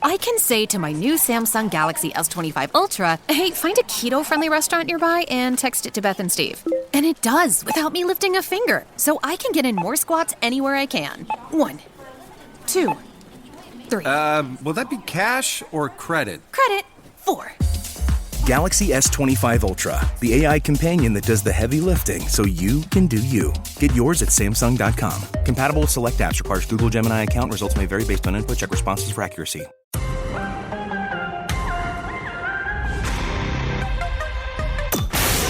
I can say to my new Samsung Galaxy S25 Ultra, hey, find a keto-friendly restaurant nearby and text it to Beth and Steve. And it does, without me lifting a finger. So I can get in more squats anywhere I can. 1, 2, 3. Will that be cash or credit? Credit. 4. Galaxy S25 Ultra, the AI companion that does the heavy lifting so you can do you. Get yours at Samsung.com. Compatible with select apps. Requires Google Gemini account. Results may vary based on input. Check responses for accuracy.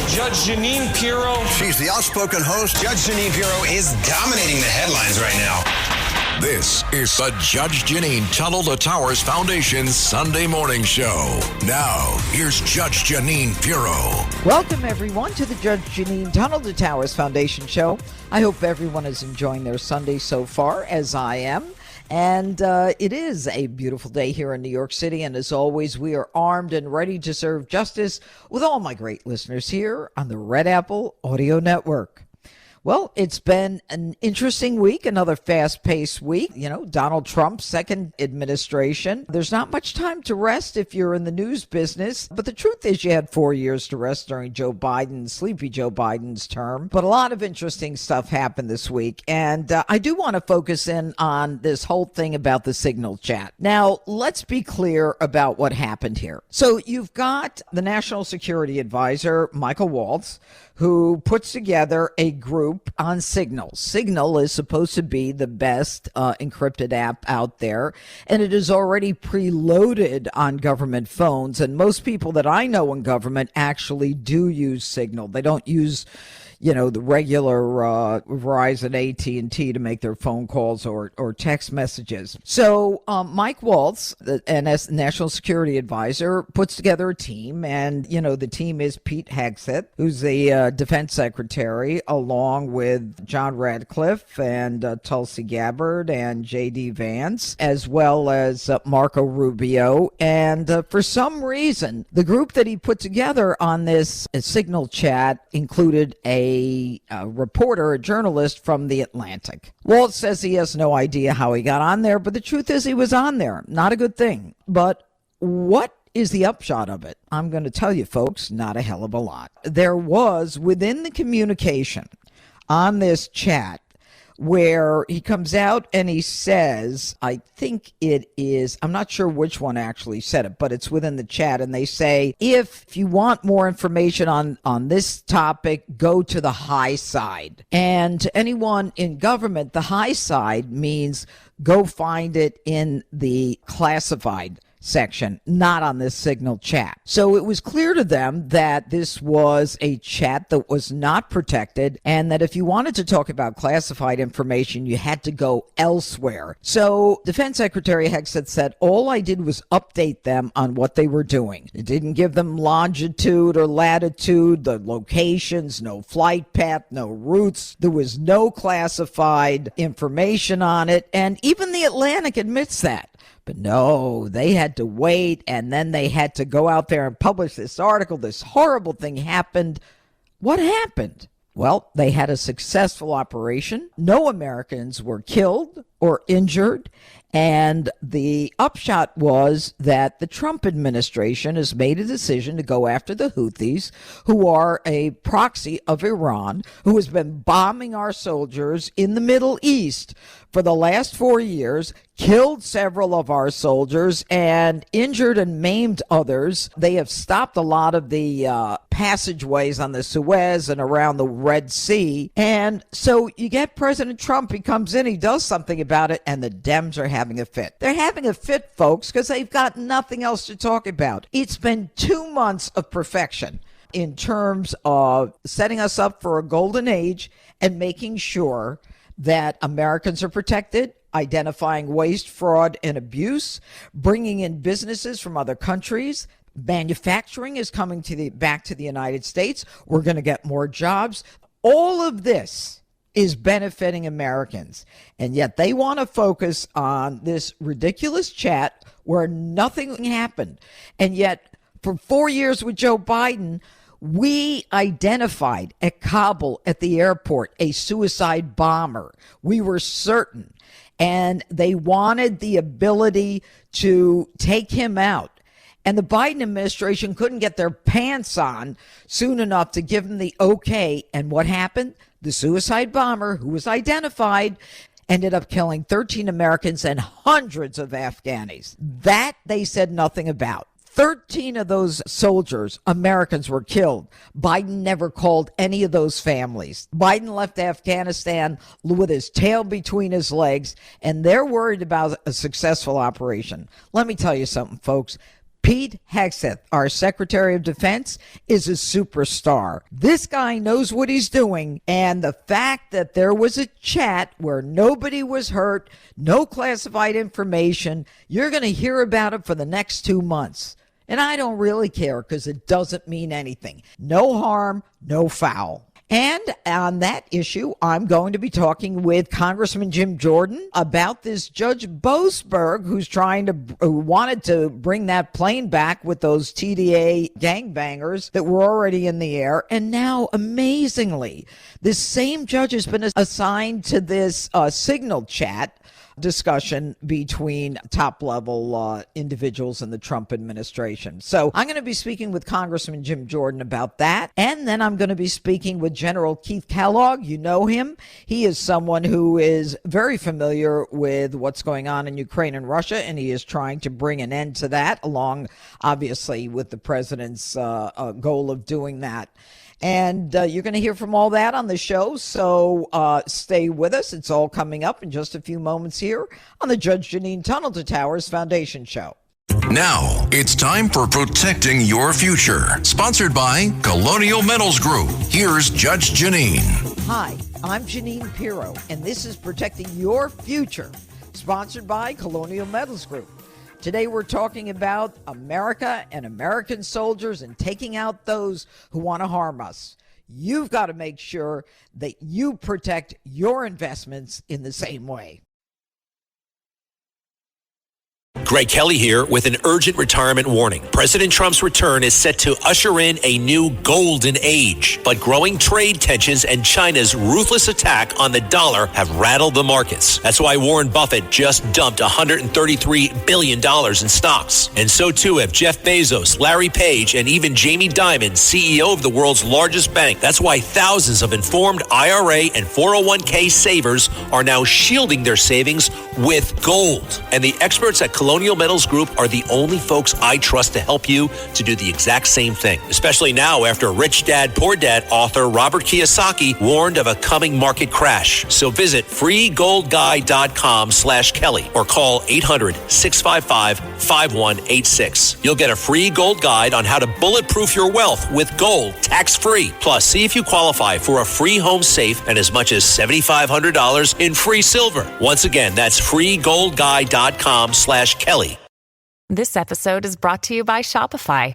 Judge Jeanine Pirro. She's the outspoken host. Judge Jeanine Pirro is dominating the headlines right now. This is the Judge Jeanine Tunnel to Towers Foundation Sunday Morning Show. Now, here's Judge Jeanine Pirro. Welcome, everyone, to the Judge Jeanine Tunnel to Towers Foundation Show. I hope everyone is enjoying their Sunday so far, as I am. And it is a beautiful day here in New York City. And as always, we are armed and ready to serve justice with all my great listeners here on the Red Apple Audio Network. Well, it's been an interesting week, another fast-paced week. You know, Donald Trump's second administration. There's not much time to rest if you're in the news business. But the truth is you had 4 years to rest during Sleepy Joe Biden's term. But a lot of interesting stuff happened this week. And I do want to focus in on this whole thing about the Signal chat. Now, let's be clear about what happened here. So you've got the National Security Advisor, Michael Waltz, who puts together a group on Signal. Signal is supposed to be the best encrypted app out there, and it is already preloaded on government phones. And most people that I know in government actually do use Signal. They don't use, you know, the regular Verizon, AT&T to make their phone calls or text messages. So Mike Waltz, the National Security Advisor, puts together a team. And, you know, the team is Pete Hegseth, who's the Defense Secretary, along with John Radcliffe and Tulsi Gabbard and J.D. Vance, as well as Marco Rubio. And for some reason, the group that he put together on this Signal chat included a reporter, a journalist from The Atlantic. Walt says he has no idea how he got on there, but the truth is he was on there. Not a good thing. But what is the upshot of it? I'm going to tell you, folks, not a hell of a lot. There was, within the communication on this chat, where he comes out and he says, I think it is, I'm not sure which one actually said it, but it's within the chat. And they say, if you want more information on this topic, go to the high side. And to anyone in government, the high side means go find it in the classified section, not on this Signal chat. So it was clear to them that this was a chat that was not protected, and that if you wanted to talk about classified information, you had to go elsewhere. So Defense Secretary Hegseth said, all I did was update them on what they were doing. It didn't give them longitude or latitude, the locations, no flight path, no routes. There was no classified information on it, and even The Atlantic admits that. But no, they had to wait, and then they had to go out there and publish this article. This horrible thing happened. What happened? Well, they had a successful operation. No Americans were killed or injured. And the upshot was that the Trump administration has made a decision to go after the Houthis, who are a proxy of Iran, who has been bombing our soldiers in the Middle East for the last 4 years, killed several of our soldiers, and injured and maimed others. They have stopped a lot of the passageways on the Suez and around the Red Sea. And so you get President Trump, he comes in, he does something about it, and the Dems are having a fit. They're having a fit, folks, because they've got nothing else to talk about. It's been 2 months of perfection in terms of setting us up for a golden age and making sure that Americans are protected, identifying waste, fraud, and abuse, bringing in businesses from other countries. Manufacturing is coming back to the United States. We're going to get more jobs. All of this is benefiting Americans. And yet they want to focus on this ridiculous chat where nothing happened. And yet for 4 years with Joe Biden, we identified at Kabul at the airport a suicide bomber. We were certain. and they wanted the ability to take him out. And the Biden administration couldn't get their pants on soon enough to give him the okay. And what happened? The suicide bomber, who was identified, ended up killing 13 Americans and hundreds of Afghanis. That they said nothing about. 13 of those soldiers, Americans, were killed. Biden never called any of those families. Biden left Afghanistan with his tail between his legs, and they're worried about a successful operation. Let me tell you something, folks. Pete Hegseth, our Secretary of Defense, is a superstar. This guy knows what he's doing, and the fact that there was a chat where nobody was hurt, no classified information, you're going to hear about it for the next 2 months. And I don't really care because it doesn't mean anything. No harm, no foul. And on that issue, I'm going to be talking with Congressman Jim Jordan about this Judge Boasberg, who wanted to bring that plane back with those TDA gangbangers that were already in the air. And now, amazingly, this same judge has been assigned to this signal chat discussion between top-level individuals in the Trump administration. So I'm going to be speaking with Congressman Jim Jordan about that. And then I'm going to be speaking with General Keith Kellogg. You know him. He is someone who is very familiar with what's going on in Ukraine and Russia, and he is trying to bring an end to that, along, obviously, with the president's goal of doing that. And you're going to hear from all that on the show, so stay with us. It's all coming up in just a few moments here on the Judge Jeanine Tunnel to Towers Foundation Show. Now, it's time for Protecting Your Future, sponsored by Colonial Metals Group. Here's Judge Jeanine. Hi, I'm Jeanine Pirro, and this is Protecting Your Future, sponsored by Colonial Metals Group. Today we're talking about America and American soldiers and taking out those who want to harm us. You've got to make sure that you protect your investments in the same way. Greg Kelly here with an urgent retirement warning. President Trump's return is set to usher in a new golden age, but growing trade tensions and China's ruthless attack on the dollar have rattled the markets. That's why Warren Buffett just dumped $133 billion in stocks. And so too have Jeff Bezos, Larry Page, and even Jamie Dimon, CEO of the world's largest bank. That's why thousands of informed IRA and 401k savers are now shielding their savings with gold. And the experts at Colonial Metals Group are the only folks I trust to help you to do the exact same thing, especially now after Rich Dad Poor Dad author Robert Kiyosaki warned of a coming market crash. So visit freegoldguide.com/Kelly or call 800-655-5186. You'll get a free gold guide on how to bulletproof your wealth with gold tax-free. Plus, see if you qualify for a free home safe and as much as $7,500 in free silver. Once again, that's freegoldguide.com/Kelly. This episode is brought to you by Shopify.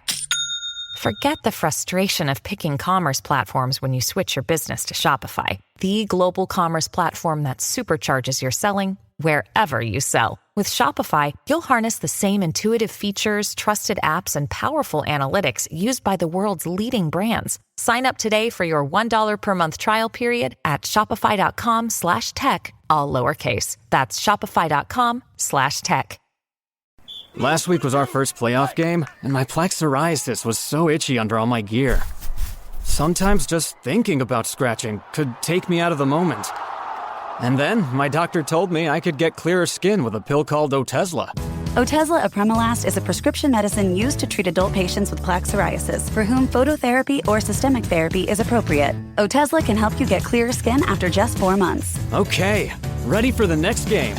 Forget the frustration of picking commerce platforms when you switch your business to Shopify, the global commerce platform that supercharges your selling wherever you sell. With Shopify, you'll harness the same intuitive features, trusted apps, and powerful analytics used by the world's leading brands. Sign up today for your $1 per month trial period at shopify.com/tech, all lowercase. That's shopify.com/tech. Last week was our first playoff game, and my plaque psoriasis was so itchy under all my gear. Sometimes just thinking about scratching could take me out of the moment. And then my doctor told me I could get clearer skin with a pill called Otezla. Otezla apremilast is a prescription medicine used to treat adult patients with plaque psoriasis for whom phototherapy or systemic therapy is appropriate. Otezla can help you get clearer skin after just 4 months. Okay, ready for the next game.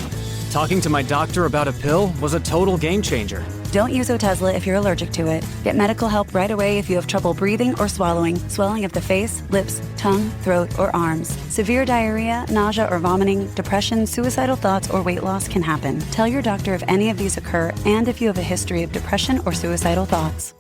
Talking to my doctor about a pill was a total game changer. Don't use Otezla if you're allergic to it. Get medical help right away if you have trouble breathing or swallowing, swelling of the face, lips, tongue, throat, or arms. Severe diarrhea, nausea or vomiting, depression, suicidal thoughts, or weight loss can happen. Tell your doctor if any of these occur and if you have a history of depression or suicidal thoughts.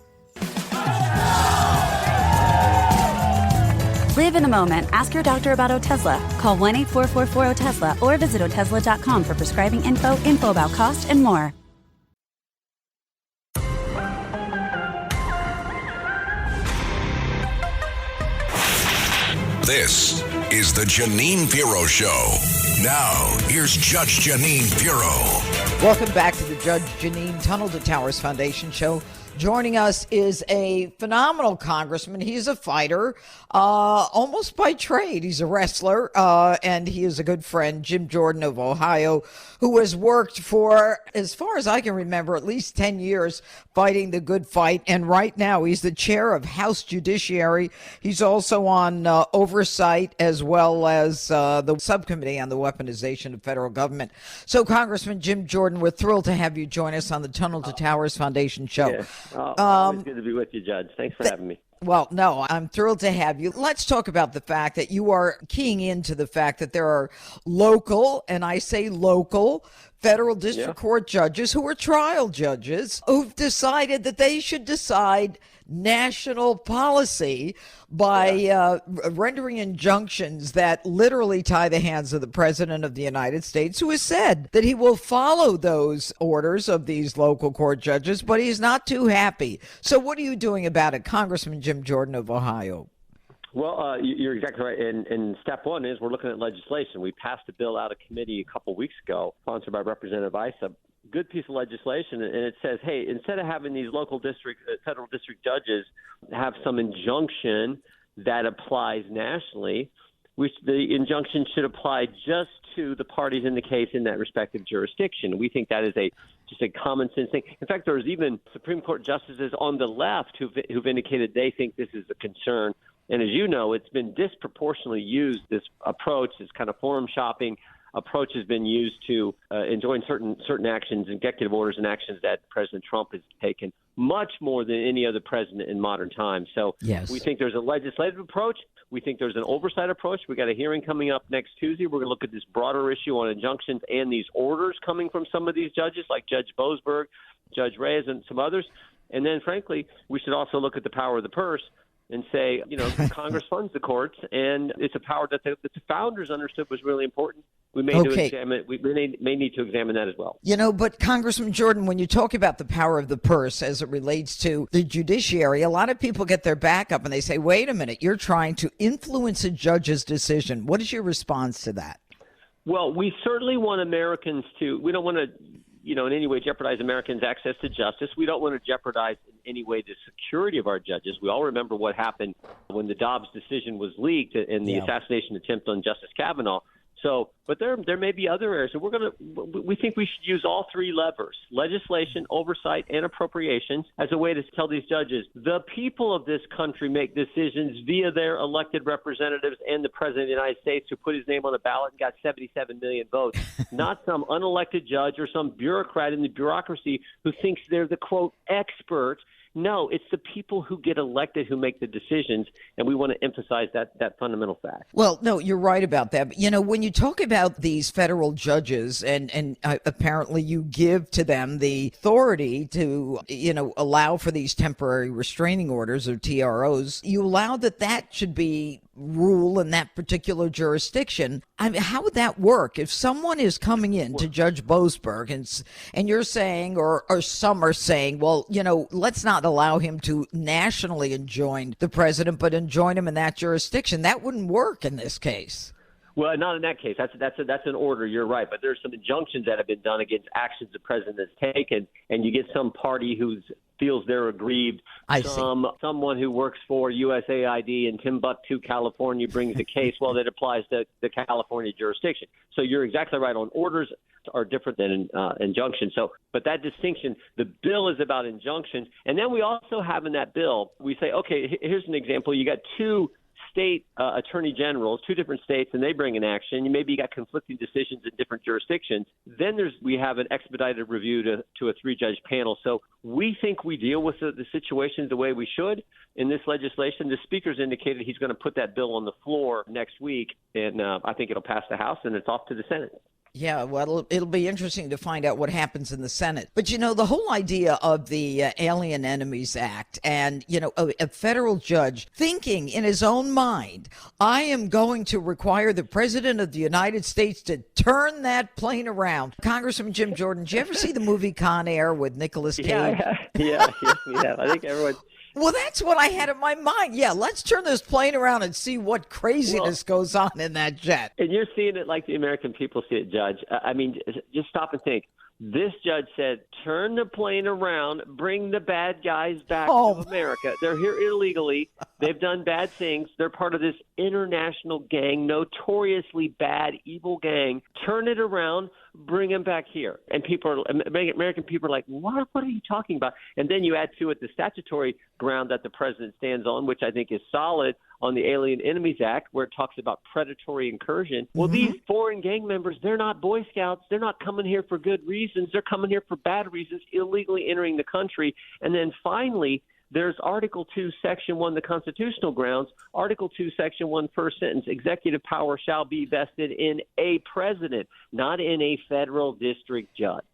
Live in the moment. Ask your doctor about Otezla. Call 1-844-4-OTEZLA or visit Otezla.com for prescribing info about cost, and more. This is the Jeanine Pirro Show. Now, here's Judge Jeanine Pirro. Welcome back to the Judge Jeanine Tunnel to Towers Foundation Show. Joining us is a phenomenal congressman. He's a fighter, almost by trade. He's a wrestler, and he is a good friend, Jim Jordan of Ohio, who has worked for, as far as I can remember, at least 10 years fighting the good fight. And right now, he's the chair of House Judiciary. He's also on oversight as well as the subcommittee on the weaponization of federal government. So, Congressman Jim Jordan, we're thrilled to have you join us on the Tunnel to Towers Foundation Show. Yeah. Always good to be with you, Judge. Thanks for having me. Well, no, I'm thrilled to have you. Let's talk about the fact that you are keying into the fact that there are local, and I say local, federal district court judges who are trial judges who've decided that they should decide national policy by rendering injunctions that literally tie the hands of the president of the United States, who has said that he will follow those orders of these local court judges, but he's not too happy. So what are you doing about it, Congressman Jim Jordan of Ohio? Well, you're exactly right. And step one is we're looking at legislation. We passed a bill out of committee a couple weeks ago, sponsored by Representative Issa. Good piece of legislation, and it says, hey, instead of having these local federal district judges have some injunction that applies nationally, the injunction should apply just to the parties in the case in that respective jurisdiction. We think that is just a common sense thing. In fact, there's even Supreme Court justices on the left who've indicated they think this is a concern. And as you know, it's been disproportionately used, this approach, this kind of forum shopping approach has been used to enjoin certain actions, executive orders and actions that President Trump has taken, much more than any other president in modern times. So we think there's a legislative approach. We think there's an oversight approach. We got a hearing coming up next Tuesday. We're going to look at this broader issue on injunctions and these orders coming from some of these judges, like Judge Boasberg, Judge Reyes, and some others. And then, frankly, we should also look at the power of the purse and say, Congress funds the courts, and it's a power that the founders understood was really important. We may need to examine that as well. But Congressman Jordan, when you talk about the power of the purse as it relates to the judiciary, a lot of people get their back up and they say, wait a minute, you're trying to influence a judge's decision. What is your response to that? Well, we certainly want Americans we don't want to, in any way jeopardize Americans' access to justice. We don't want to jeopardize in any way the security of our judges. We all remember what happened when the Dobbs decision was leaked and the assassination attempt on Justice Kavanaugh. So, but there may be other areas. So we think we should use all three levers: legislation, oversight, and appropriations as a way to tell these judges, the people of this country make decisions via their elected representatives and the president of the United States, who put his name on the ballot and got 77 million votes, not some unelected judge or some bureaucrat in the bureaucracy who thinks they're the, quote, expert. No, it's the people who get elected who make the decisions, and we want to emphasize that fundamental fact. Well, no, you're right about that. But, when you talk about these federal judges and apparently you give to them the authority to, allow for these temporary restraining orders or TROs, you allow that should be rule in that particular jurisdiction. I mean, how would that work? If someone is coming in to Judge Boasberg and you're saying, or some are saying, well, let's not allow him to nationally enjoin the president, but enjoin him in that jurisdiction, that wouldn't work in this case. Well, not in that case. That's an order. You're right. But there's some injunctions that have been done against actions the president has taken, and you get some party who feels they're aggrieved. Someone who works for USAID in Timbuktu, California, brings a case. Well, that applies to the California jurisdiction. So you're exactly right. On orders are different than injunctions. So, but that distinction, the bill is about injunctions, and then we also have in that bill, we say, okay, here's an example. You got two state attorney generals, two different states, and they bring an action. Maybe you got conflicting decisions in different jurisdictions. Then we have an expedited review to a three-judge panel. So we think we deal with the situations the way we should in this legislation. The speaker's indicated he's going to put that bill on the floor next week, and I think it'll pass the House, and it's off to the Senate. Yeah, well, it'll be interesting to find out what happens in the Senate. But, the whole idea of the Alien Enemies Act and, a federal judge thinking in his own mind, I am going to require the president of the United States to turn that plane around. Congressman Jim Jordan, did you ever see the movie Con Air with Nicolas Cage? Yeah, we have. I think everyone Well, that's what I had in my mind. Yeah, let's turn this plane around and see what craziness goes on in that jet. And you're seeing it like the American people see it, Judge. I mean, just stop and think. This judge said, turn the plane around, bring the bad guys back to America. They're here illegally. They've done bad things. They're part of this international gang, notoriously bad, evil gang. Turn it around, bring them back here. And American people are like, what are you talking about? And then you add to it the statutory ground that the president stands on, which I think is solid, on the Alien Enemies Act, where it talks about predatory incursion. Well, these foreign gang members, they're not Boy Scouts. They're not coming here for good reasons. They're coming here for bad reasons, illegally entering the country. And then finally, there's Article 2, Section 1, the constitutional grounds. Article 2, Section 1, first sentence, executive power shall be vested in a president, not in a federal district judge.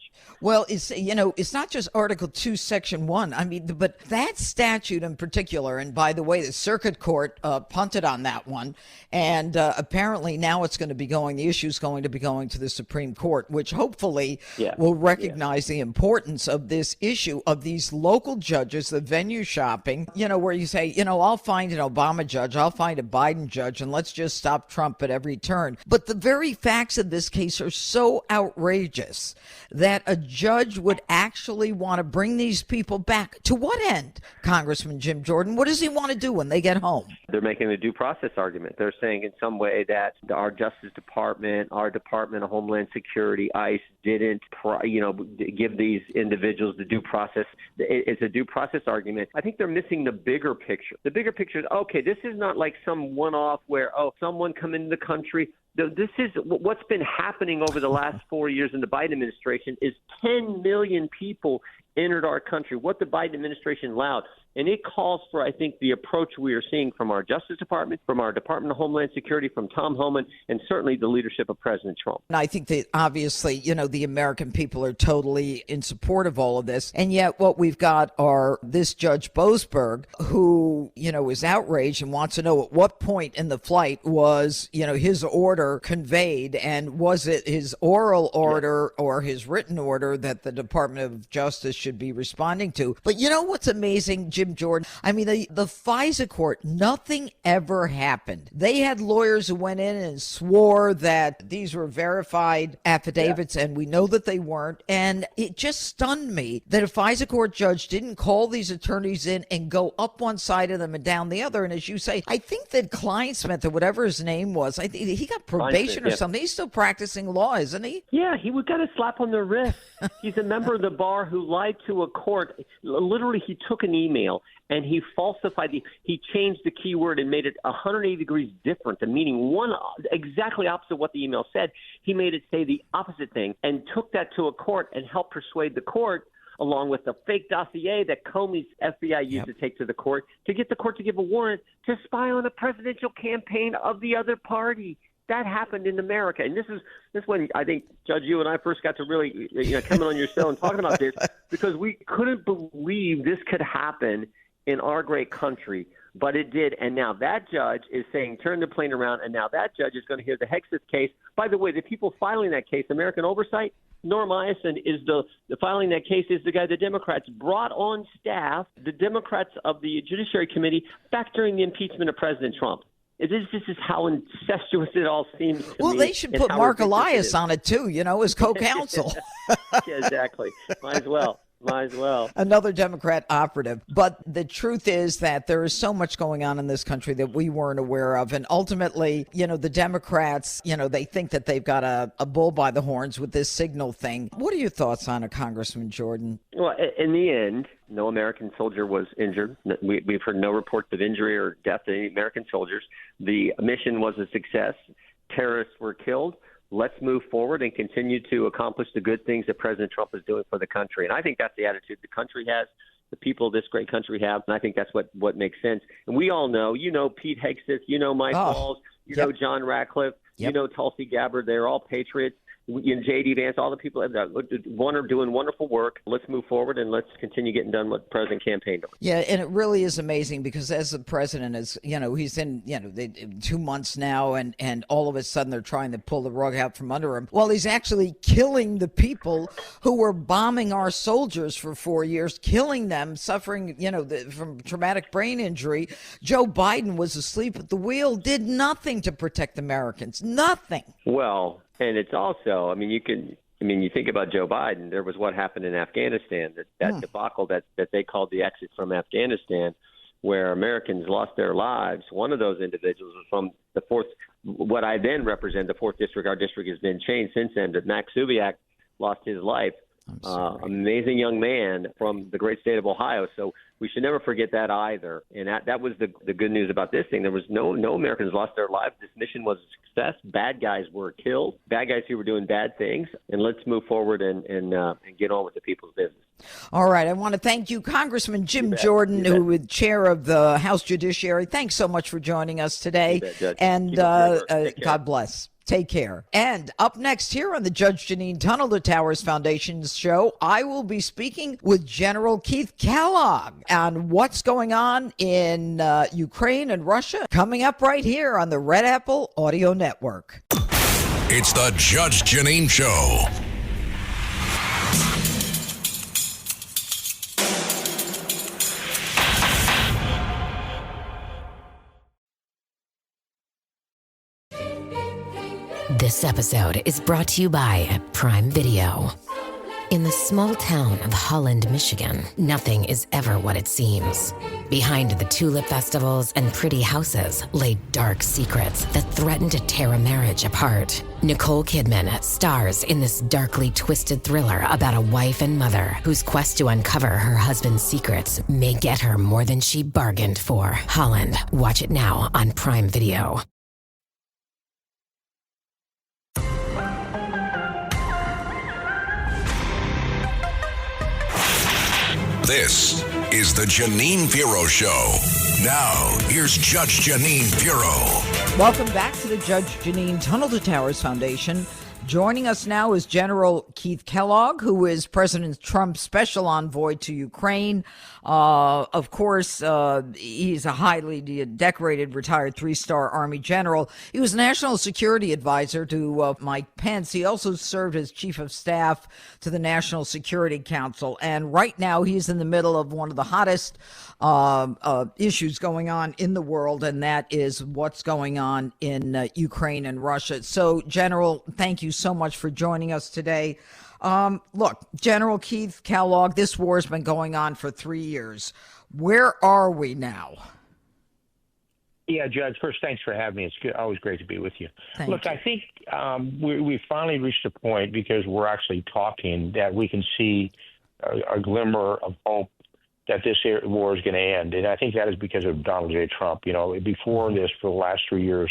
Well, it's not just Article 2, Section 1. I mean, but that statute in particular, and by the way, the circuit court punted on that one, and apparently now the issue's going to be going to the Supreme Court, which hopefully will recognize the importance of this issue of these local judges, the venue shopping, where you say, I'll find an Obama judge, I'll find a Biden judge, and let's just stop Trump at every turn. But the very facts of this case are so outrageous that a judge would actually want to bring these people back. To what end, Congressman Jim Jordan? What does he want to do when they get home? They're making a due process argument. They're saying in some way that our Justice Department, our Department of Homeland Security, ICE, didn't give these individuals the due process. It's a due process argument. I think they're missing the bigger picture. The bigger picture is, okay, this is not like some one-off where, someone come into the country. This is what's been happening over the last 4 years in the Biden administration is 10 million people entered our country, what the Biden administration allowed. And it calls for, I think, the approach we are seeing from our Justice Department, from our Department of Homeland Security, from Tom Homan, and certainly the leadership of President Trump. And I think that obviously, the American people are totally in support of all of this. And yet what we've got are this Judge Boasberg, who, is outraged and wants to know at what point in the flight was, his order conveyed, and was it his oral order or his written order that the Department of Justice should be responding to. But what's amazing, Jim Jordan? I mean, the FISA court, nothing ever happened. They had lawyers who went in and swore that these were verified affidavits, and we know that they weren't. And it just stunned me that a FISA court judge didn't call these attorneys in and go up one side of them and down the other. And as you say, I think that Kleinsmith, or whatever his name was, I think he got probation or something. He's still practicing law, isn't he? Yeah, he got a slap on the wrist. He's a member of the bar who lied to a court. Literally, he took an email and he falsified he changed the keyword and made it 180 degrees different, the meaning exactly opposite what the email said. He made it say the opposite thing and took that to a court and helped persuade the court, along with the fake dossier that Comey's FBI used to take to the court, to get the court to give a warrant to spy on a presidential campaign of the other party. That happened in America. And this is when I think, Judge, you and I first got to really coming on your show and talking about this, because we couldn't believe this could happen in our great country. But it did. And now that judge is saying, turn the plane around. And now that judge is going to hear the Hexas case. By the way, the people filing that case, American Oversight, Norm Eisen is the filing that case is the guy the Democrats brought on staff, the Democrats of the Judiciary Committee, back during the impeachment of President Trump. This is how incestuous it all seems to me. Well, they should put Mark Elias on it, too, as co-counsel. Yeah, exactly. Might as well. Another Democrat operative. But the truth is that there is so much going on in this country that we weren't aware of. And ultimately, the Democrats, they think that they've got a bull by the horns with this signal thing. What are your thoughts on it, Congressman Jordan? Well, in the end, no American soldier was injured. We've heard no reports of injury or death to any American soldiers. The mission was a success. Terrorists were killed. Let's move forward and continue to accomplish the good things that President Trump is doing for the country. And I think that's the attitude the country has, the people of this great country have, and I think that's what makes sense. And we all know, Pete Hegseth, Mike Walls, John Ratcliffe, Tulsi Gabbard. They're all patriots. J.D. Vance, all the people that are doing wonderful work. Let's move forward and let's continue getting done what the president campaigned on. Yeah, and it really is amazing because as the president is, he's in, 2 months now, and all of a sudden they're trying to pull the rug out from under him. Well, he's actually killing the people who were bombing our soldiers for 4 years, killing them, suffering, from traumatic brain injury. Joe Biden was asleep at the wheel, did nothing to protect Americans, nothing. Well, and it's also, you think about Joe Biden, there was what happened in Afghanistan, that debacle that they called the exit from Afghanistan, where Americans lost their lives. One of those individuals was from the 4th, what I then represent, the 4th District. Our district has been changed since then, but Max Subiak lost his life. Amazing young man from the great state of Ohio. So we should never forget that either. And that was the good news about this thing. There was no Americans lost their lives. This mission was a success. Bad guys were killed. Bad guys who were doing bad things. And let's move forward and get on with the people's business. All right. I want to thank you, Congressman Jim Jordan, who is chair of the House Judiciary. Thanks so much for joining us today. And God bless. Take care. And up next here on the Judge Jeanine Tunnel to Towers Foundation's show, I will be speaking with General Keith Kellogg on what's going on in Ukraine and Russia, coming up right here on the Red Apple Audio Network. It's the Judge Jeanine Show. This episode is brought to you by Prime Video. In the small town of Holland, Michigan, nothing is ever what it seems. Behind the tulip festivals and pretty houses lay dark secrets that threaten to tear a marriage apart. Nicole Kidman stars in this darkly twisted thriller about a wife and mother whose quest to uncover her husband's secrets may get her more than she bargained for. Holland. Watch it now on Prime Video. This is the Jeanine Pirro Show. Now, here's Judge Jeanine Pirro. Welcome back to the Judge Jeanine Tunnel to Towers Foundation. Joining us now is General Keith Kellogg, who is President Trump's special envoy to Ukraine. Of course, he's a highly decorated retired 3-star Army general. He was National Security Advisor to Mike Pence. He also served as Chief of Staff to the National Security Council. And right now, he's in the middle of one of the hottest issues going on in the world, and that is what's going on in Ukraine and Russia. So, General, thank you so much for joining us today. Look, General Keith Kellogg, this war has been going on for 3 years. Where are we now? Yeah, Judge, first, thanks for having me. It's good, always great to be with you. Thank you. I think we finally reached a point, because we're actually talking, that we can see a glimmer of hope that this war is going to end. And I think that is because of Donald J. Trump. Before this, for the last 3 years,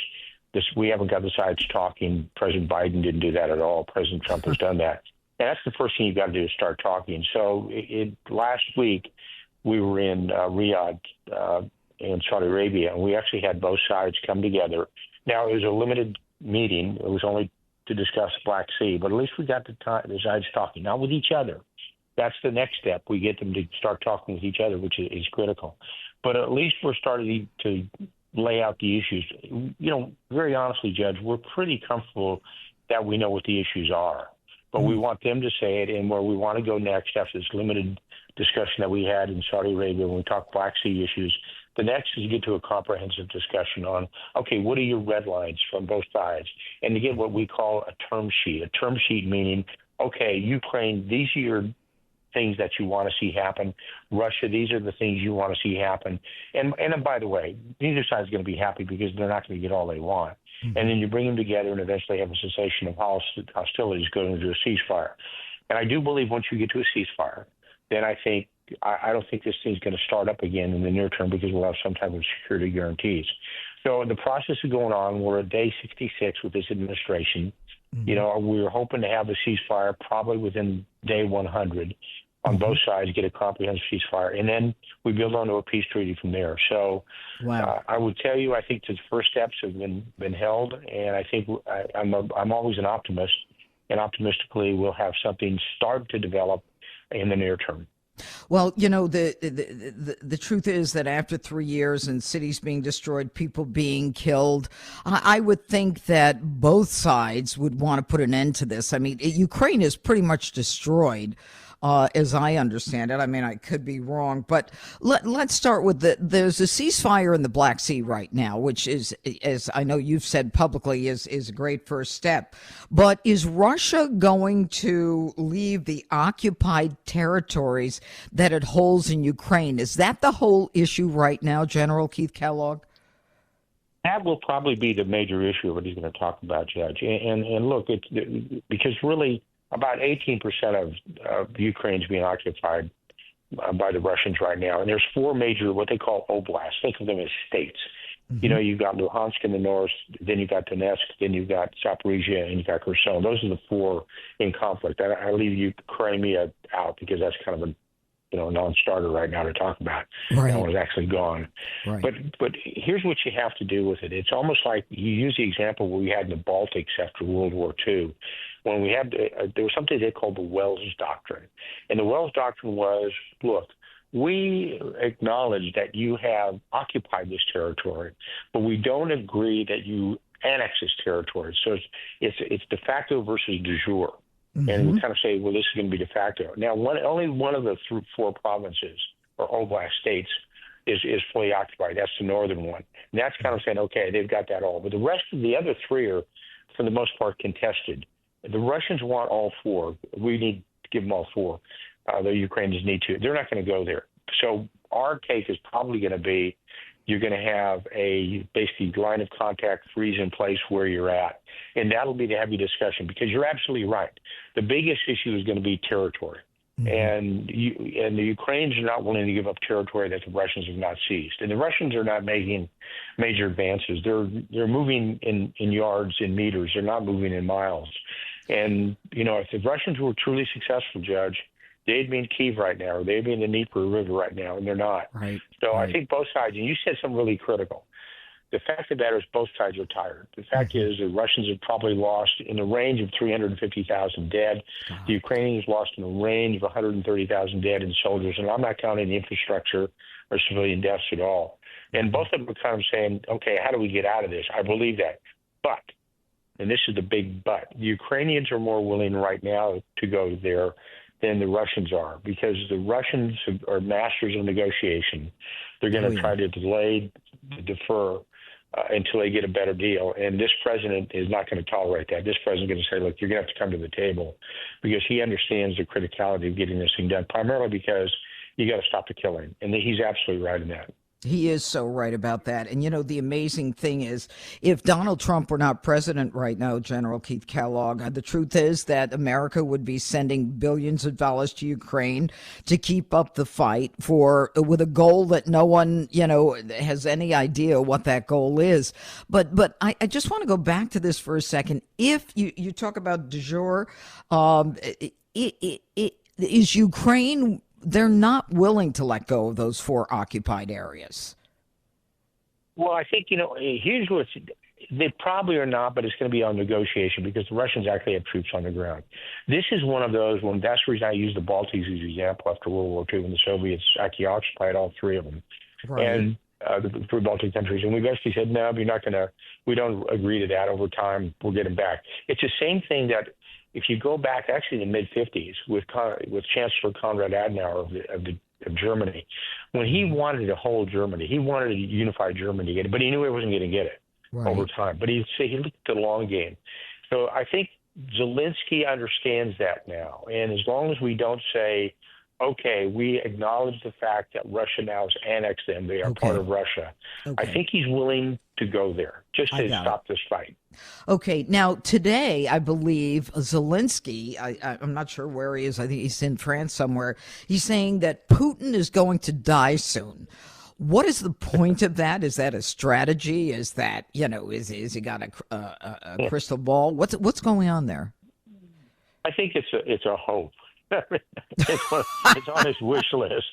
we haven't got the sides talking. President Biden didn't do that at all. President Trump has done that. And that's the first thing you've got to do, is start talking. So last week, we were in Riyadh in Saudi Arabia, and we actually had both sides come together. Now, it was a limited meeting. It was only to discuss the Black Sea, but at least we got the sides talking, not with each other. That's the next step. We get them to start talking with each other, which is critical. But at least we're starting to lay out the issues. Very honestly, Judge, we're pretty comfortable that we know what the issues are. But we want them to say it, and where we want to go next after this limited discussion that we had in Saudi Arabia when we talked Black Sea issues, the next is to get to a comprehensive discussion on, okay, what are your red lines from both sides? And to get what we call a term sheet. A term sheet meaning, okay, Ukraine, these are your things that you want to see happen. Russia, these are the things you want to see happen. And by the way, neither side is going to be happy, because they're not going to get all they want. Mm-hmm. And then you bring them together and eventually have a cessation of hostilities going into a ceasefire. And I do believe once you get to a ceasefire, then I don't think this thing's going to start up again in the near term, because we'll have some type of security guarantees. So the process is going on. We're at day 66 with this administration. Mm-hmm. We were hoping to have a ceasefire probably within day 100 on both sides, get a comprehensive ceasefire, and then we build onto a peace treaty from there. So I would tell you, I think the first steps have been held, and I think I'm always an optimist. and optimistically we'll have something start to develop in the near term. Well, the truth is that after 3 years and cities being destroyed, people being killed, I would think that both sides would want to put an end to this. I mean, Ukraine is pretty much destroyed. As I understand it. I mean, I could be wrong, but let's start with there's a ceasefire in the Black Sea right now, which is, as I know you've said publicly, is a great first step. But is Russia going to leave the occupied territories that it holds in Ukraine? Is that the whole issue right now, General Keith Kellogg? That will probably be the major issue of what he's going to talk about, Judge. And look, it's because really, about 18% of Ukraine is being occupied by the Russians right now. And there's 4 major, what they call oblasts. Think of them as states. Mm-hmm. You've got Luhansk in the north, then you've got Donetsk, then you've got Zaporizhia, and you've got Kherson. Those are the 4 in conflict. I leave Crimea out because that's kind of a non-starter right now to talk about. Right. That one's actually gone. Right. But here's what you have to do with it. It's almost like you use the example we had in the Baltics after World War II, when we had there was something they called the Wells Doctrine. And the Wells Doctrine was, look, we acknowledge that you have occupied this territory, but we don't agree that you annex this territory. So it's de facto versus de jure. Mm-hmm. And we kind of say, well, this is going to be de facto. Now, only one of the 4 provinces or oblast states is fully occupied. That's the northern one. And that's kind of saying, okay, they've got that all. But the rest of the other 3 are, for the most part, contested. The Russians want all 4. We need to give them all 4. The Ukrainians need to. They're not going to go there. So our take is probably going to be you're going to have a basically line of contact freeze in place where you're at. And that'll be the heavy discussion because you're absolutely right. The biggest issue is going to be territory. Mm-hmm. And the Ukrainians are not willing to give up territory that the Russians have not seized. And the Russians are not making major advances. They're moving in yards, in meters. They're not moving in miles. And, if the Russians were truly successful, Judge, they'd be in Kyiv right now, or they'd be in the Dnieper River right now, and they're not. Right. So I think both sides, and you said something really critical. The fact of the matter is both sides are tired. The fact is the Russians have probably lost in the range of 350,000 dead. God. The Ukrainians lost in the range of 130,000 dead in soldiers, and I'm not counting the infrastructure or civilian deaths at all. And both of them are kind of saying, okay, how do we get out of this? I believe that. But, and this is the big but, the Ukrainians are more willing right now to go there than the Russians are, because the Russians are masters of negotiation. They're going to try to delay, defer until they get a better deal. And this president is not going to tolerate that. This president is going to say, look, you're going to have to come to the table, because he understands the criticality of getting this thing done, primarily because you got to stop the killing. And he's absolutely right in that. He is so right about that. And, the amazing thing is, if Donald Trump were not president right now, General Keith Kellogg, the truth is that America would be sending billions of dollars to Ukraine to keep up the fight with a goal that no one, has any idea what that goal is. But I just want to go back to this for a second. If you talk about de jure, is Ukraine... They're not willing to let go of those 4 occupied areas. Well, I think, here's what they probably are not, but it's going to be on negotiation, because the Russians actually have troops on the ground. This is one of those, that's the reason I use the Baltics as an example after World War II, when the Soviets actually occupied all 3 of them. Right. And the 3 Baltic countries. And we basically said, no, we don't agree to that. Over time, we'll get them back. It's the same thing that, if you go back actually in the mid-'50s with Chancellor Konrad Adenauer of Germany, when he wanted to hold Germany, he wanted to unify Germany, but he knew he wasn't going to get it over time. But he looked at the long game. So I think Zelensky understands that now. And as long as we don't say, okay, we acknowledge the fact that Russia now has annexed them, they are part of Russia, I think he's willing to go there just to stop this fight. Okay. Now, today, I believe Zelensky, I'm not sure where he is. I think he's in France somewhere. He's saying that Putin is going to die soon. What is the point of that? Is that a strategy? Is that, is he got a crystal ball? What's going on there? I think it's a hope. It's on his wish list.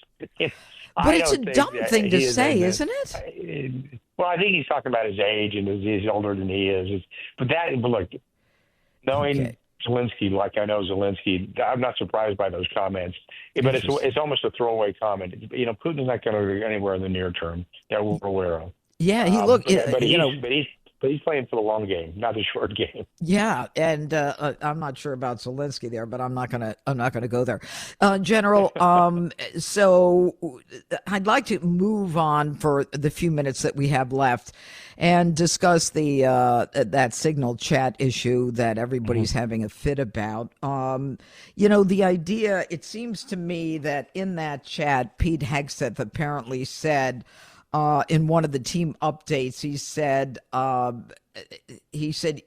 But it's a dumb thing to say, isn't it? Well, I think he's talking about his age, and he's older than he is. But look, knowing Zelensky like I know Zelensky, I'm not surprised by those comments. But it's almost a throwaway comment. Putin's not going to go anywhere in the near term that we're aware of. Yeah, But he's playing for the long game, not the short game. Yeah, and I'm not sure about Zelensky there, but I'm not gonna go there, General. So I'd like to move on for the few minutes that we have left, and discuss the that Signal chat issue that everybody's having a fit about. The idea. It seems to me that in that chat, Pete Hegseth apparently said. In one of the team updates, he said,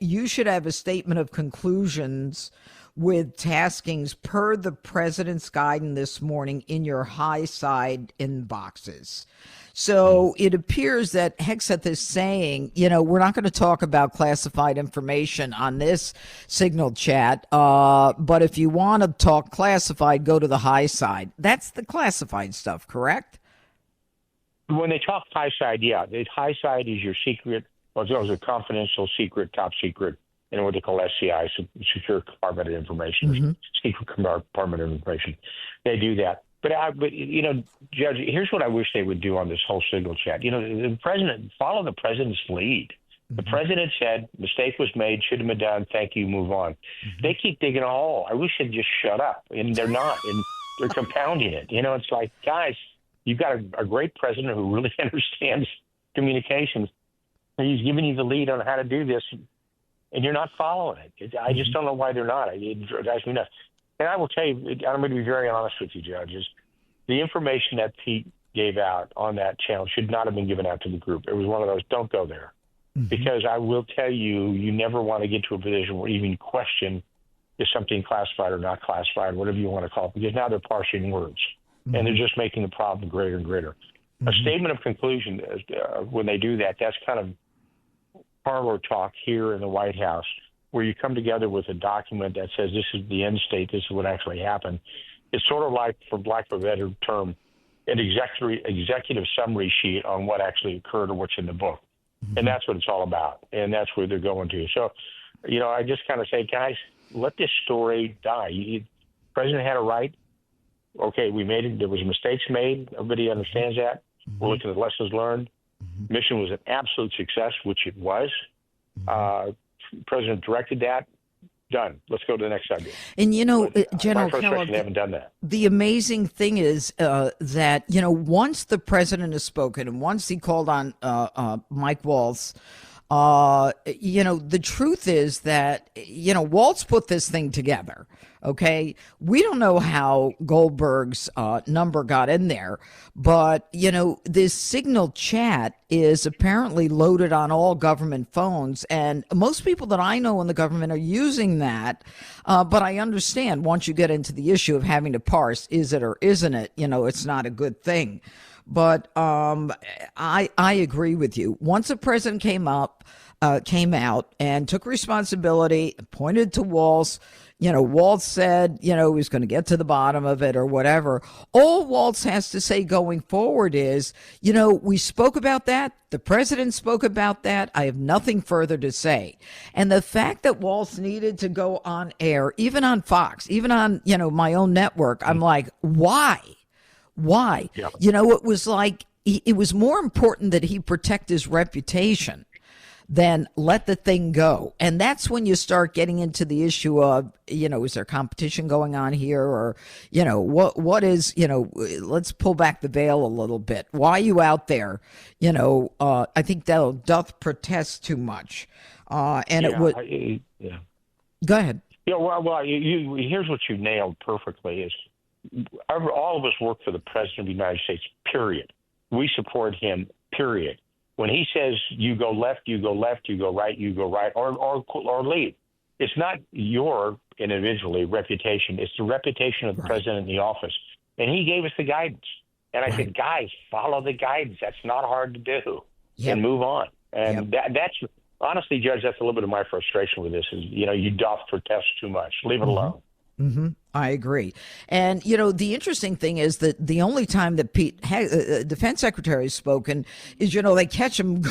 you should have a statement of conclusions with taskings per the president's guidance this morning in your high side inboxes. So it appears that Hegseth is saying, we're not going to talk about classified information on this Signal chat, but if you want to talk classified, go to the high side. That's the classified stuff, correct? When they talk high side, yeah, the high side is your secret, or it's a confidential, secret, top secret, and what they call SCI, secure compartmented information, secret compartmented information. They do that. But Judge, here's what I wish they would do on this whole Signal chat. The president, follow the president's lead. The president said, mistake was made, should have been done, thank you, move on. They keep digging a hole. I wish they'd just shut up, and they're not, and they're compounding it. It's like, guys, you've got a great president who really understands communications. And he's giving you the lead on how to do this, and you're not following it. I just don't know why they're not. It drives me nuts. And I will tell you, I'm going to be very honest with you, judges. The information that Pete gave out on that channel should not have been given out to the group. It was one of those, don't go there. Because I will tell you, you never want to get to a position where you even question is something classified or not classified, whatever you want to call it, because now they're parsing words. And they're just making the problem greater and greater. A statement of conclusion, when they do that, that's kind of parlor talk here in the White House, where you come together with a document that says this is the end state, this is what actually happened. It's sort of like, for lack of a better term, an executive summary sheet on what actually occurred or what's in the book. And that's what it's all about. And that's where they're going to. So, I just kind of say, guys, let this story die. The president had a right. Okay, we made it. There was mistakes made. Everybody understands that. We're looking at lessons learned. Mission was an absolute success, which it was. President directed that. Done. Let's go to the next subject. And, General Kellogg, they haven't done that. The amazing thing is that, once the president has spoken and once he called on Mike Waltz, the truth is that, Waltz put this thing together. Okay. We don't know how Goldberg's number got in there, but, this Signal chat is apparently loaded on all government phones. And most people that I know in the government are using that. But I understand once you get into the issue of having to parse, is it or isn't it, it's not a good thing. But I agree with you. Once a president came out and took responsibility, pointed to Waltz, Waltz said, he was going to get to the bottom of it or whatever. All Waltz has to say going forward is, we spoke about that. The president spoke about that. I have nothing further to say. And the fact that Waltz needed to go on air, even on Fox, even on, my own network, I'm like, why? Why? Yeah. It was like, it was more important that he protect his reputation than let the thing go. And that's when you start getting into the issue of, is there competition going on here? Or, what is, let's pull back the veil a little bit. Why are you out there? I think that doth protest too much. It would. Go ahead. Yeah, well, here's what you nailed perfectly is all of us work for the President of the United States, period. We support him, period. When he says you go left, you go left, you go right, you go right, or leave. It's not your individually reputation. It's the reputation of the president in the office. And he gave us the guidance. And I said, guys, follow the guidance. That's not hard to do. And move on. And that's honestly, Judge, that's a little bit of my frustration with this is, you doth protest too much. Leave it alone. I agree. And, the interesting thing is that the only time that defense secretary has spoken is, they catch him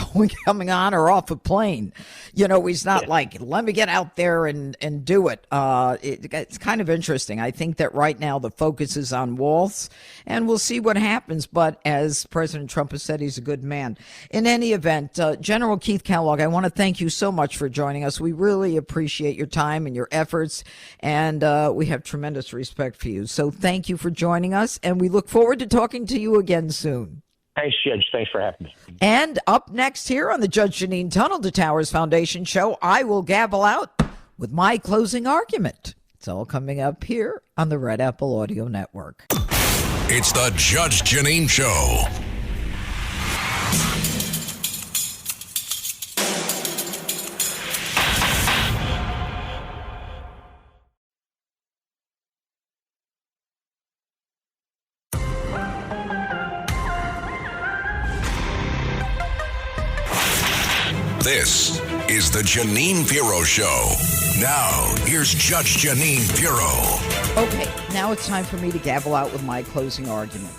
coming on or off a plane. He's not like, let me get out there and do it. It's kind of interesting. I think that right now the focus is on Waltz, and we'll see what happens. But as President Trump has said, he's a good man. In any event, General Keith Kellogg, I want to thank you so much for joining us. We really appreciate your time and your efforts, and we have tremendous respect for you. So thank you for joining us, and we look forward to talking to you again soon. Thanks, Judge. Thanks for having me. And up next here on the Judge Jeanine Tunnel to Towers Foundation show, I will gavel out with my closing argument. It's all coming up here on the Red Apple Audio Network. It's the Judge Jeanine Show. This is the Jeanine Pirro Show. Now, here's Judge Jeanine Pirro. Okay, now it's time for me to gavel out with my closing argument.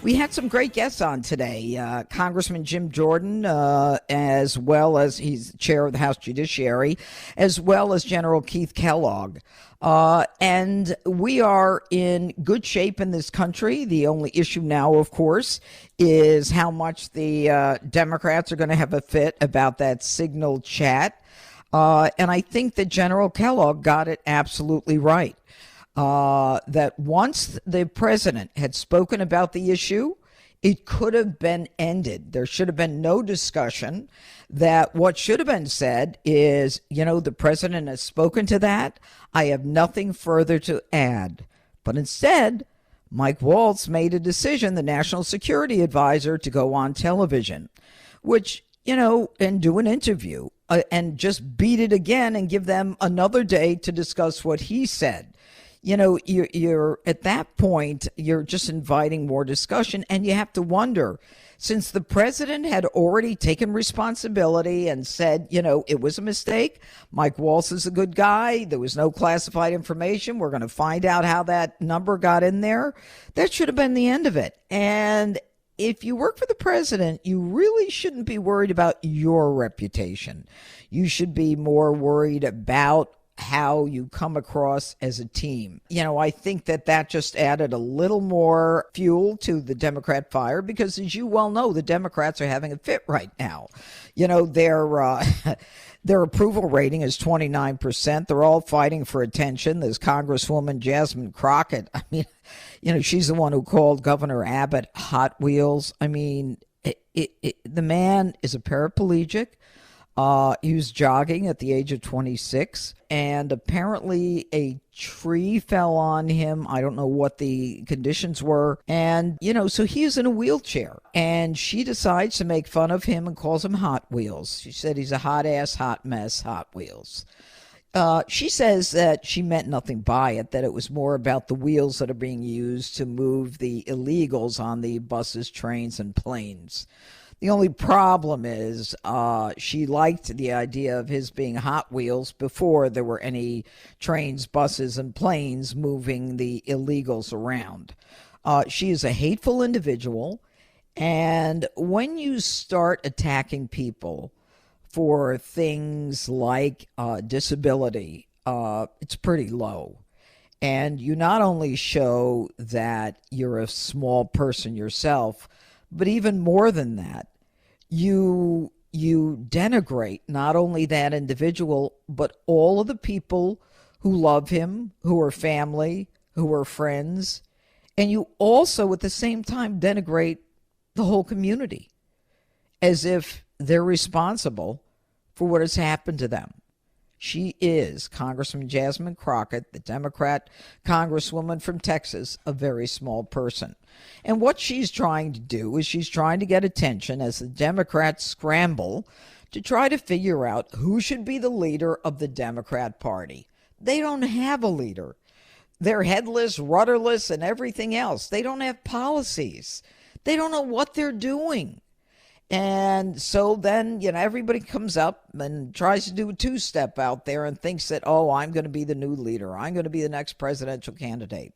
We had some great guests on today. Congressman Jim Jordan, as well as he's chair of the House Judiciary, as well as General Keith Kellogg. And we are in good shape in this country. The only issue now, of course, is how much the Democrats are going to have a fit about that Signal chat. And I think that General Kellogg got it absolutely right. That once the president had spoken about the issue, it could have been ended. There should have been no discussion. That what should have been said is, the president has spoken to that. I have nothing further to add. But instead, Mike Waltz made a decision, the national security advisor, to go on television, which, and do an interview and just beat it again and give them another day to discuss what he said. You're at that point, you're just inviting more discussion, and you have to wonder, since the president had already taken responsibility and said, it was a mistake. Mike Waltz is a good guy. There was no classified information. We're going to find out how that number got in there. That should have been the end of it. And if you work for the president, you really shouldn't be worried about your reputation. You should be more worried about how you come across as a team. I think that just added a little more fuel to the Democrat fire because, as you well know, the Democrats are having a fit right now. Their approval rating is 29%. They're all fighting for attention. There's Congresswoman Jasmine Crockett. I mean, she's the one who called Governor Abbott Hot Wheels. I mean, the man is a paraplegic. He was jogging at the age of 26, and apparently a tree fell on him. I don't know what the conditions were. And, so he is in a wheelchair. And she decides to make fun of him and calls him Hot Wheels. She said he's a hot ass, hot mess, Hot Wheels. She says that she meant nothing by it, that it was more about the wheels that are being used to move the illegals on the buses, trains, and planes. The only problem is she liked the idea of his being Hot Wheels before there were any trains, buses, and planes moving the illegals around. She is a hateful individual, and when you start attacking people for things like disability, it's pretty low. And you not only show that you're a small person yourself, but even more than that, you denigrate not only that individual, but all of the people who love him, who are family, who are friends. And you also, at the same time, denigrate the whole community as if they're responsible for what has happened to them. She is, Congressman Jasmine Crockett, the Democrat congresswoman from Texas, a very small person. And what she's trying to do is she's trying to get attention as the Democrats scramble to try to figure out who should be the leader of the Democrat Party. They don't have a leader. They're headless, rudderless, and everything else. They don't have policies. They don't know what they're doing. And so then, everybody comes up and tries to do a two-step out there and thinks that, oh, I'm going to be the new leader. I'm going to be the next presidential candidate.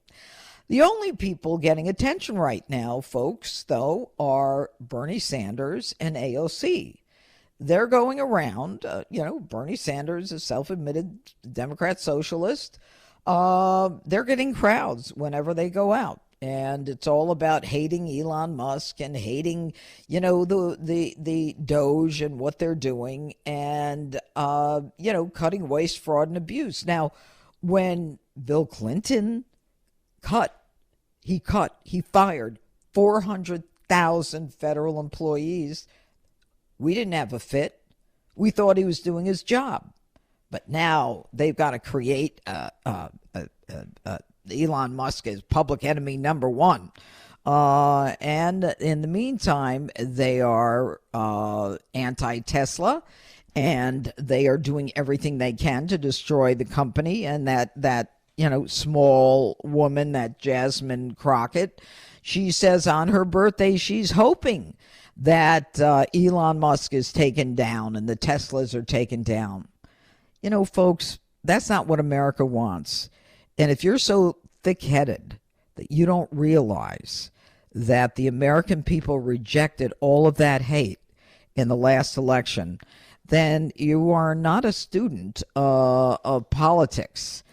The only people getting attention right now, folks, though, are Bernie Sanders and AOC. They're going around, Bernie Sanders, a self-admitted Democrat socialist. They're getting crowds whenever they go out. And it's all about hating Elon Musk and hating, the Doge and what they're doing and, cutting waste, fraud, and abuse. Now, when Bill Clinton he fired 400,000 federal employees, we didn't have a fit. We thought he was doing his job. But now they've got to create Elon Musk is public enemy number one. And in the meantime, they are anti-Tesla, and they are doing everything they can to destroy the company. And that small woman, that Jasmine Crockett, she says on her birthday she's hoping that Elon Musk is taken down and the Teslas are taken down. Folks, that's not what America wants. And if you're so thick-headed that you don't realize that the American people rejected all of that hate in the last election, then you are not a student of politics.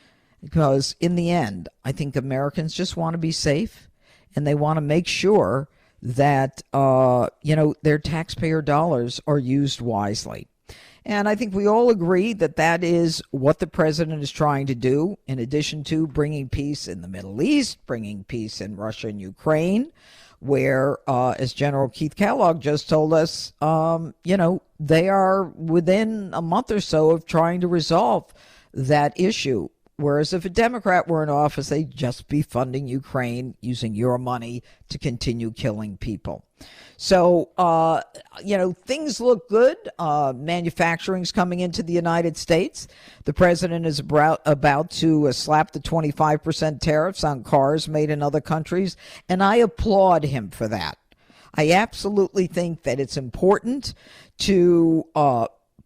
Because in the end, I think Americans just want to be safe, and they want to make sure that, their taxpayer dollars are used wisely. And I think we all agree that that is what the president is trying to do, in addition to bringing peace in the Middle East, bringing peace in Russia and Ukraine, where, as General Keith Kellogg just told us, they are within a month or so of trying to resolve that issue. Whereas if a Democrat were in office, they'd just be funding Ukraine, using your money to continue killing people. So, things look good. Manufacturing's coming into the United States. The president is about to slap the 25% tariffs on cars made in other countries, and I applaud him for that. I absolutely think that it's important to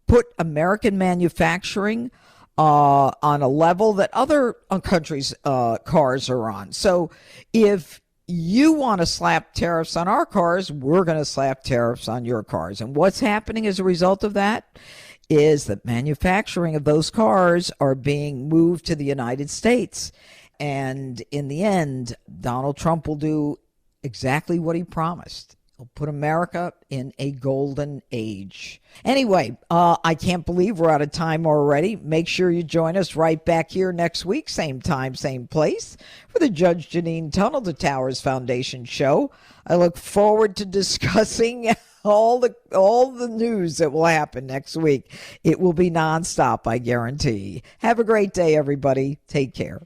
put American manufacturing on a level that other countries' cars are on. So if you want to slap tariffs on our cars, we're going to slap tariffs on your cars. And what's happening as a result of that is that manufacturing of those cars are being moved to the United States. And in the end, Donald Trump will do exactly what he promised. He'll put America in a golden age. Anyway, I can't believe we're out of time already. Make sure you join us right back here next week, same time, same place, for the Judge Jeanine Tunnel to Towers Foundation show. I look forward to discussing all the news that will happen next week. It will be nonstop, I guarantee. Have a great day, everybody. Take care.